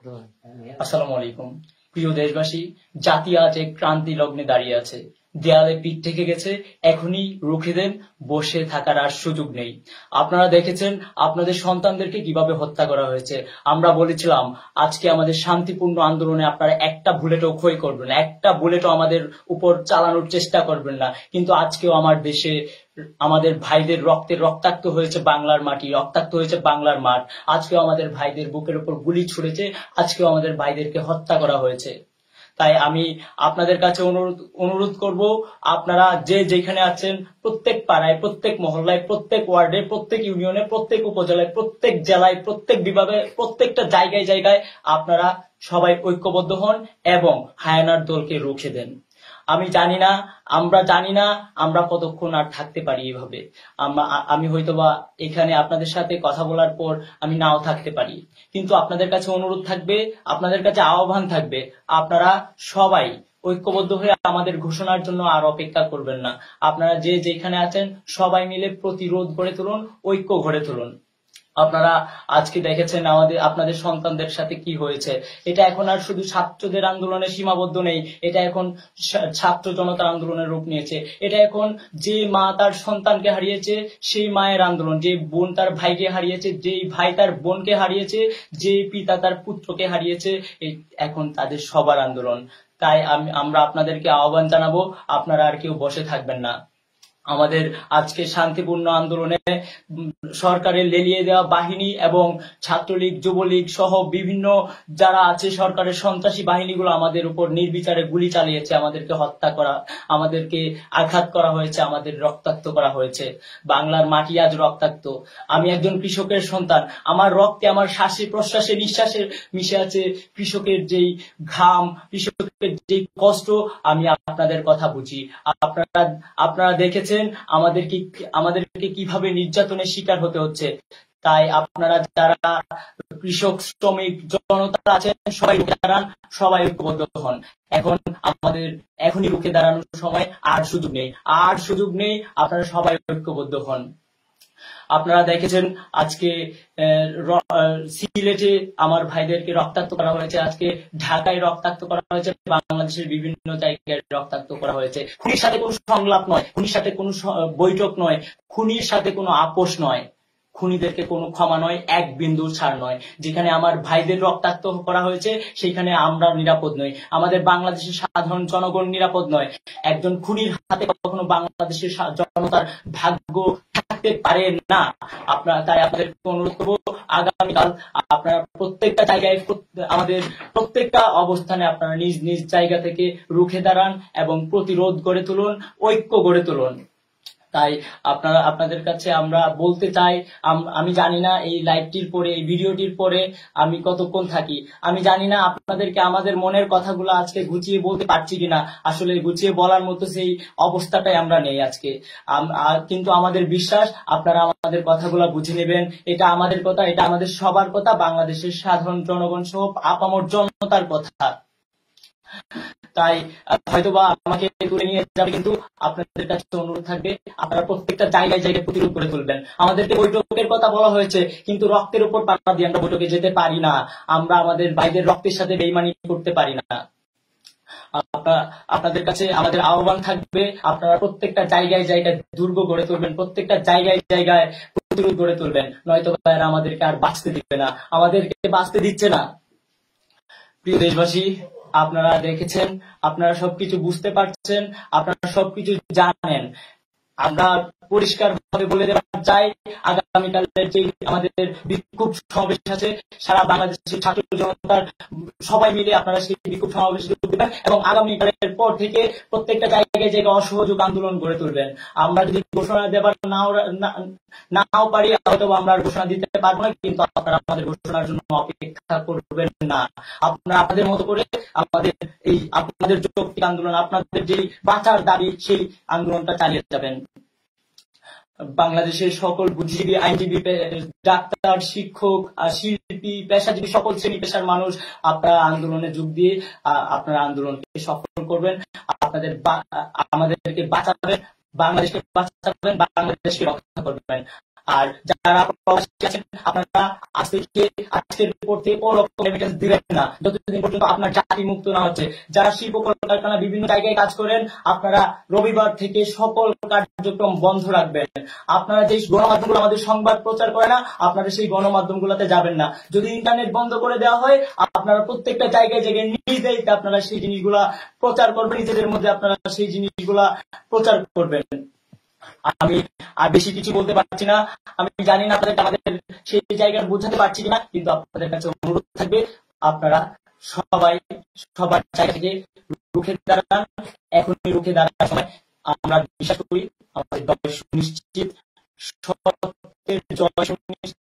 আসসালামু আলাইকুম। প্রিয় দেশবাসী, জাতি আজ এক ক্রান্তি লগ্নে দাঁড়িয়ে আছে। দেয়ালে পিঠ থেকে গেছে, এখনই রুখে দেন, বসে থাকার আর সুযোগ নেই। আপনারা দেখেছেন আপনাদের সন্তানদেরকে কিভাবে হত্যা করা হয়েছে। আমরা বলেছিলাম আজকে আমাদের শান্তিপূর্ণ আন্দোলনে আপনারা একটা বুলেটও ক্ষয় করবেন না, একটা বুলেটও আমাদের উপর চালানোর চেষ্টা করবেন না। কিন্তু আজকেও আমার দেশে আমাদের ভাইদের রক্তে রক্তাক্ত হয়েছে বাংলার মাটি, রক্তাক্ত হয়েছে বাংলার মাঠ। আজকেও আমাদের ভাইদের বুকের উপর গুলি ছুড়েছে, আজকেও আমাদের ভাইদেরকে হত্যা করা হয়েছে। তাই আমি আপনাদের কাছে অনুরোধ করব, আপনারা যে যেখানে আছেন, প্রত্যেক পাড়ায়, প্রত্যেক মহল্লায়, প্রত্যেক ওয়ার্ডে, প্রত্যেক ইউনিয়নে, প্রত্যেক উপজেলায়, প্রত্যেক জেলায়, প্রত্যেক বিভাগে, প্রত্যেকটা জায়গায় জায়গায় আপনারা সবাই ঐক্যবদ্ধ হন এবং হায়ানার দলকে রুখে দেন। আমরা জানি না আমরা কতক্ষণ আর থাকতে পারি এভাবে। আমি হয়তোবা এখানে আপনাদের সাথে কথা বলার পর আমি নাও থাকতে পারি, কিন্তু আপনাদের কাছে অনুরোধ থাকবে, আপনাদের কাছে আহ্বান থাকবে, আপনারা সবাই ঐক্যবদ্ধ হয়ে আমাদের ঘোষণার জন্য আর অপেক্ষা করবেন না। আপনারা যে যেখানে আছেন সবাই মিলে প্রতিরোধ গড়ে তুলুন, ঐক্য গড়ে তুলুন। আপনারা আজকে দেখেছেন আপনাদের সন্তানদের সাথে কি হয়েছে। এটা এখন আর শুধু ছাত্রদের আন্দোলনে সীমাবদ্ধ নেই, এটা এখন ছাত্র জনতার আন্দোলনের রূপ নিয়েছে। এটা এখন যে মা তার সন্তানকে হারিয়েছে সেই মায়ের আন্দোলন, যে বোন তার ভাইকে হারিয়েছে, যেই ভাই তার বোনকে হারিয়েছে, যে পিতা তার পুত্রকে হারিয়েছে, এখন তাদের সবার আন্দোলন। তাই আমরা আপনাদেরকে আহ্বান জানাবো, আপনারা আর কেউ বসে থাকবেন না। আমাদের আজকে শান্তিপূর্ণ আন্দোলনে সরকারের লেলিয়ে দেওয়া বাহিনী এবং ছাত্রলীগ, যুবলীগ সহ বিভিন্ন যারা আছে সরকারের সন্ত্রাসী বাহিনীগুলো আমাদের উপর নির্বিচারে গুলি চালিয়েছে, আমাদেরকে হত্যা করা, আমাদেরকে আঘাত করা হয়েছে, আমাদের রক্তাক্ত করা হয়েছে। বাংলার মাটি আজ রক্তাক্ত। আমি একজন কৃষকের সন্তান, আমার রক্তে, আমার শ্বাসে প্রশ্বাসে নিঃশ্বাসে মিশে আছে কৃষকের যেই ঘাম, কৃষকের যেই কষ্ট। আমি আপনাদের কথা বুঝি। আপনারা দেখেছেন আমাদেরকে কিভাবে নির্যাতনের শিকার হতে হচ্ছে। তাই আপনারা যারা কৃষক, শ্রমিক জনতা আছেন সবাই রুখে দাঁড়ান, সবাই ঐক্যবদ্ধ হন। এখনই রুখে দাঁড়ানোর সময়, আর সুযোগ নেই। আপনারা সবাই ঐক্যবদ্ধ হন। আপনারা দেখেছেন আজকে সিলেটে আমার ভাইদেরকে রক্তাক্ত করা হয়েছে, আজকে ঢাকায় রক্তাক্ত করা হয়েছে, বাংলাদেশের বিভিন্ন জায়গায় রক্তাক্ত করা হয়েছে। খুনির সাথে কোনো সংলাপ নয়, খুনির সাথে কোনো বৈঠক নয়, খুনির সাথে কোনো আপোষ নয়, খুনিদেরকে কোনো ক্ষমা নয়, এক বিন্দু ছাড় নয়। যেখানে আমার ভাইদের রক্তাক্ত করা হয়েছে সেখানে আমরা নিরাপদ নই, আমাদের বাংলাদেশের সাধারণ জনগণ নিরাপদ নয়। একজন খুনির হাতে কখনো বাংলাদেশের জনতার ভাগ্য থাকতে পারে না। তাই আপনাদেরকে অনুরোধ করবো, আগামীকাল আপনারা প্রত্যেকটা জায়গায়, আমাদের প্রত্যেকটা অবস্থানে আপনারা নিজ নিজ জায়গা থেকে রুখে দাঁড়ান এবং প্রতিরোধ গড়ে তুলুন, ঐক্য গড়ে তুলুন। তাই আপনাদের কাছে আমরা বলতে চাই, আমি জানি না এই লাইভটির পরে, এই ভিডিওটির পরে আমি কতক্ষণ থাকি। আমি জানি না আপনাদেরকে আমাদের মনের কথাগুলো আজকে গুছিয়ে বলতে পারছি কিনা। আসলে গুছিয়ে বলার মতো সেই অবস্থাটাই আমরা নেই আজকে। কিন্তু আমাদের বিশ্বাস আপনারা আমাদের কথাগুলো বুঝে নেবেন। এটা আমাদের কথা, এটা আমাদের সবার কথা, বাংলাদেশের সাধারণ জনগণ সহ আপামর জনতার কথা। তাই হয়তোবা আমাকে তুলে নিয়ে যাবে, কিন্তু আপনাদের কাছে অনুরোধ থাকবে আপনারা প্রত্যেকটা জায়গায় জায়গায় প্রতিরোধ করে তুলবেন। আমাদেরকে বৈঠকের কথা বলা হয়েছে, কিন্তু রক্তের উপর পাড়া দিয়ে আমরা বৈঠকে যেতে পারি না। আমরা আমাদের ভাইদের রক্তের সাথে বেইমানি করতে পারি না। আপনাদের কাছে আমাদের আহ্বান থাকবে, আপনারা প্রত্যেকটা জায়গায় জায়গায় দুর্গ গড়ে তুলবেন, প্রত্যেকটা জায়গায় জায়গায় প্রতিরোধ গড়ে তুলবেন। নয়তো আমাদেরকে আর বাঁচতে দিবে না, আমাদেরকে বাঁচতে দিচ্ছে না। প্রিয় দেশবাসী, আপনারা দেখেছেন, আপনারা সবকিছু বুঝতে পারছেন, আপনারা সবকিছু জানেন। আমরা পরিষ্কার ভাবে বলে দেওয়া চাই, আগামীকালের যে আমাদের বিক্ষোভ সমাবেশ আছে, সারা বাংলাদেশের ছাত্র জনতার সবাই মিলে আপনারা সেই বিক্ষোভ সমাবেশে যোগ দেবেন এবং আগামীকালের পর থেকে প্রত্যেকটা জায়গায় জায়গায় অসহযোগ আন্দোলন গড়ে তুলবেন। আমরা যদি ঘোষণা দেবার নাও পারি, হয়তো আমরা ঘোষণা দিতে পারবো না, কিন্তু আপনারা আমাদের ঘোষণার জন্য অপেক্ষা করবেন না। আপনারা আপনাদের মতো করে আপনাদের যৌক্তিক আন্দোলন, আপনাদের যে বাঁচার দাবি, সেই আন্দোলনটা চালিয়ে যাবেন। বাংলাদেশের সকল বুদ্ধিজীবী, আইনজীবী, ডাক্তার, শিক্ষক, শিল্পী, পেশাজীবী সকল শ্রেণী পেশার মানুষ আপনারা আন্দোলনে যোগ দিয়ে আপনারা আন্দোলনকে সফল করবেন, আমাদেরকে বাঁচাবেন, বাংলাদেশকে বাঁচাবেন, বাংলাদেশকে রক্ষা করবেন। আর যারা প্রবাসী আছেন আপনারা আজ থেকে আজকের পর থেকে কোনো রকম রেমিটেন্স দিবেন না যতদিন পর্যন্ত আপনার জাতি মুক্ত না হচ্ছে। যারা শিল্প কলকারখানা বিভিন্ন জায়গায় কাজ করেন আপনারা রবিবার থেকে সকল কার্যক্রম বন্ধ রাখবেন। আপনারা যে গণমাধ্যমগুলো আমাদের সংবাদ প্রচার করে না আপনারা সেই গণমাধ্যমগুলোতে যাবেন না। যদি ইন্টারনেট বন্ধ করে দেওয়া হয় আপনারা প্রত্যেকটা জায়গায় জায়গায় নিজ দায়িত্বে আপনারা সেই জিনিসগুলা প্রচার করবেন, নিজেদের মধ্যে আপনারা সেই জিনিসগুলা প্রচার করবেন। আমি আর বেশি কিছু বলতে পারছি না। আমি জানি না আপনাদের আমাদের সেই জায়গায় বোঝাতে পারছি কিনা, কিন্তু আপনাদের কাছে অনুরোধ থাকবে আপনারা সবাই সবার জায়গা থেকে রুখে দাঁড়ান। এখনই রুখে দাঁড়ানোর সময়। আমরা বিশ্বাস করি আমাদের দল সুনিশ্চিত, সত্যের জয় সুনিশ্চিত।